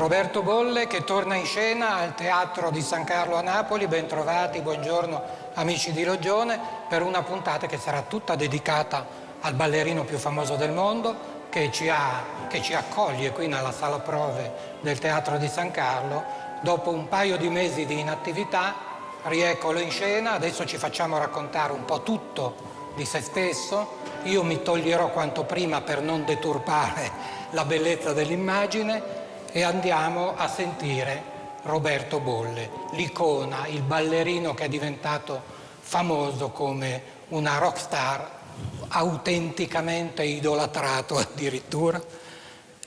Roberto Bolle che torna in scena al Teatro di San Carlo a Napoli. Bentrovati, buongiorno amici di Loggione, per una puntata che sarà tutta dedicata al ballerino più famoso del mondo che ci accoglie qui nella sala prove del Teatro di San Carlo. Dopo un paio di mesi di inattività, rieccolo in scena. Adesso ci facciamo raccontare un po' tutto di se stesso. Io mi toglierò quanto prima per non deturpare la bellezza dell'immagine e andiamo a sentire Roberto Bolle, l'icona, il ballerino che è diventato famoso come una rock star, autenticamente idolatrato addirittura.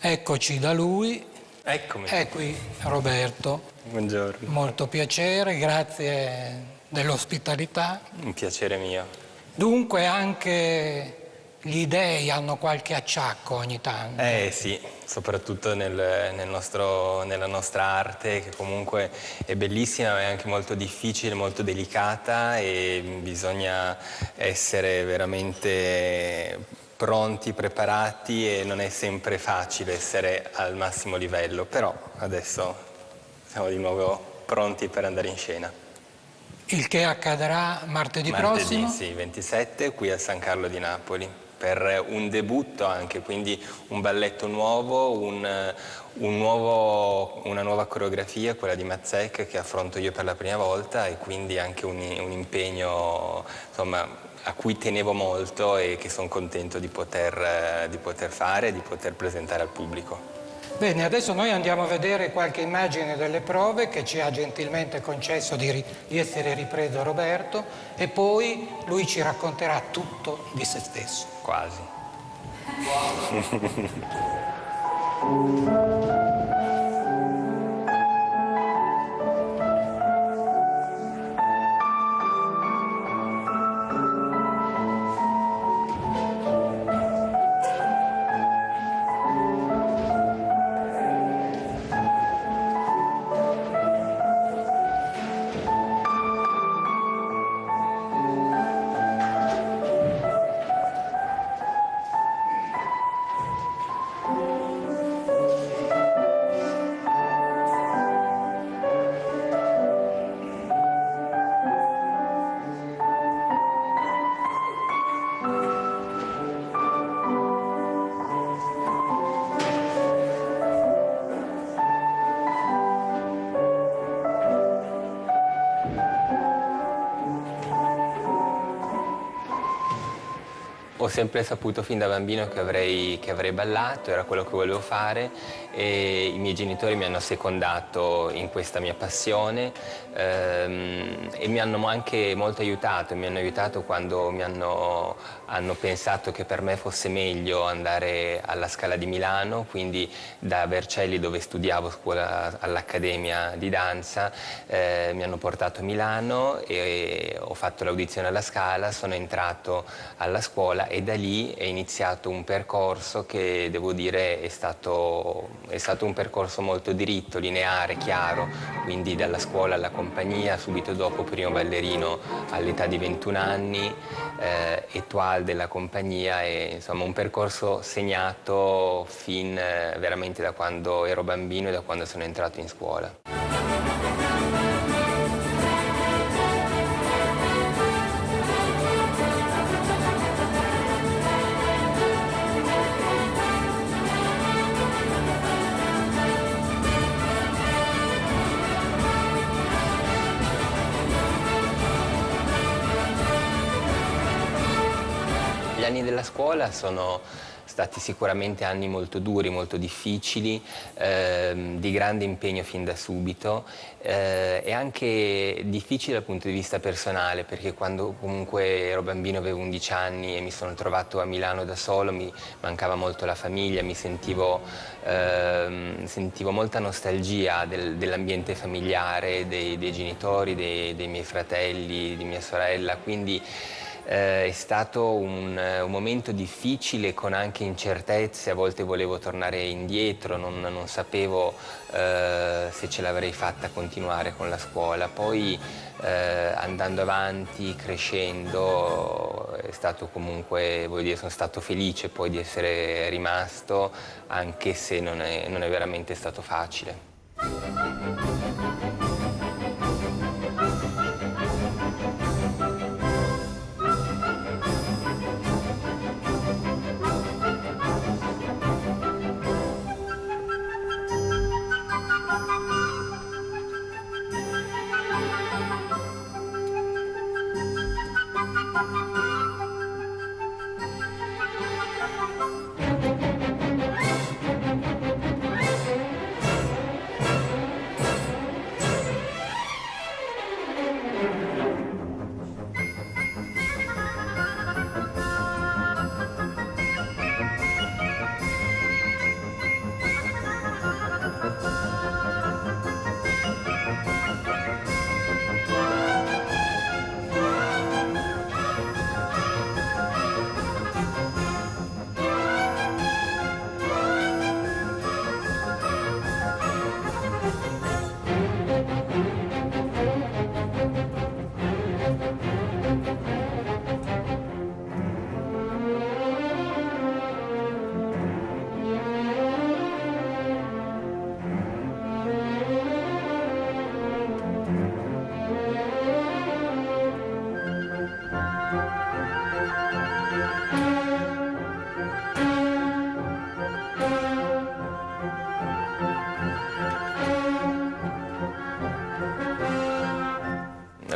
Eccoci da lui. Eccomi. È qui Roberto. Buongiorno. Molto piacere, grazie dell'ospitalità. Un piacere mio. Dunque anche gli dèi hanno qualche acciacco ogni tanto. Sì, soprattutto nella nostra arte, che comunque è bellissima, ma è anche molto difficile, molto delicata e bisogna essere veramente pronti, preparati e non è sempre facile essere al massimo livello, però adesso siamo di nuovo pronti per andare in scena. Il che accadrà martedì prossimo? Sì, 27, qui a San Carlo di Napoli, per un debutto anche, quindi un balletto nuovo, una nuova coreografia, quella di Mazzec, che affronto io per la prima volta, e quindi anche un impegno, insomma, a cui tenevo molto e che sono contento di poter fare e di poter presentare al pubblico. Bene, adesso noi andiamo a vedere qualche immagine delle prove che ci ha gentilmente concesso di essere ripreso Roberto, e poi lui ci racconterà tutto di se stesso. Quasi. Ho sempre saputo fin da bambino che avrei ballato, era quello che volevo fare, e i miei genitori mi hanno secondato in questa mia passione e mi hanno anche molto aiutato. Mi hanno aiutato quando hanno pensato che per me fosse meglio andare alla Scala di Milano, quindi da Vercelli, dove studiavo all'Accademia di Danza, mi hanno portato a Milano e ho fatto l'audizione alla Scala, sono entrato alla scuola e da lì è iniziato un percorso che, devo dire, è stato un percorso molto diritto, lineare, chiaro, quindi dalla scuola alla compagnia, subito dopo primo ballerino all'età di 21 anni, étoile della compagnia, e insomma un percorso segnato veramente da quando ero bambino e da quando sono entrato in scuola. Gli anni della scuola sono stati sicuramente anni molto duri, molto difficili, di grande impegno fin da subito, e anche difficili dal punto di vista personale, perché quando comunque ero bambino, avevo 11 anni e mi sono trovato a Milano da solo, mi mancava molto la famiglia, sentivo molta nostalgia dell'ambiente familiare, dei genitori, dei miei fratelli, di mia sorella, quindi è stato un momento difficile, con anche incertezze. A volte volevo tornare indietro, non sapevo se ce l'avrei fatta a continuare con la scuola. Poi andando avanti, crescendo, è stato comunque, voglio dire, sono stato felice poi di essere rimasto, anche se non è veramente stato facile.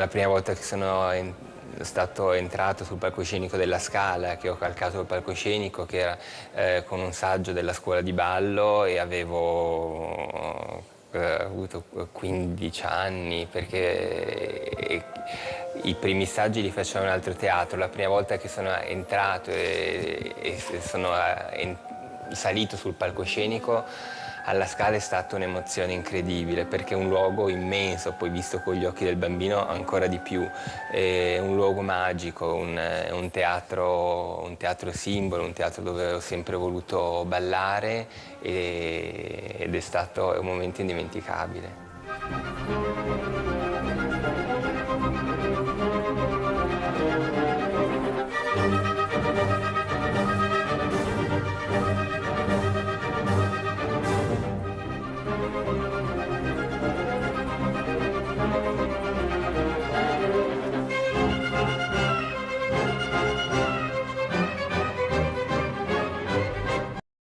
la prima volta che sono stato entrato sul palcoscenico della Scala, che ho calcato il palcoscenico, che era con un saggio della scuola di ballo, e avevo avuto 15 anni, perché i primi saggi li facevo in un altro teatro. La prima volta che sono entrato e sono salito sul palcoscenico alla Scala è stata un'emozione incredibile, perché è un luogo immenso, poi visto con gli occhi del bambino ancora di più, è un luogo magico, un teatro simbolo, un teatro dove ho sempre voluto ballare, ed è stato un momento indimenticabile.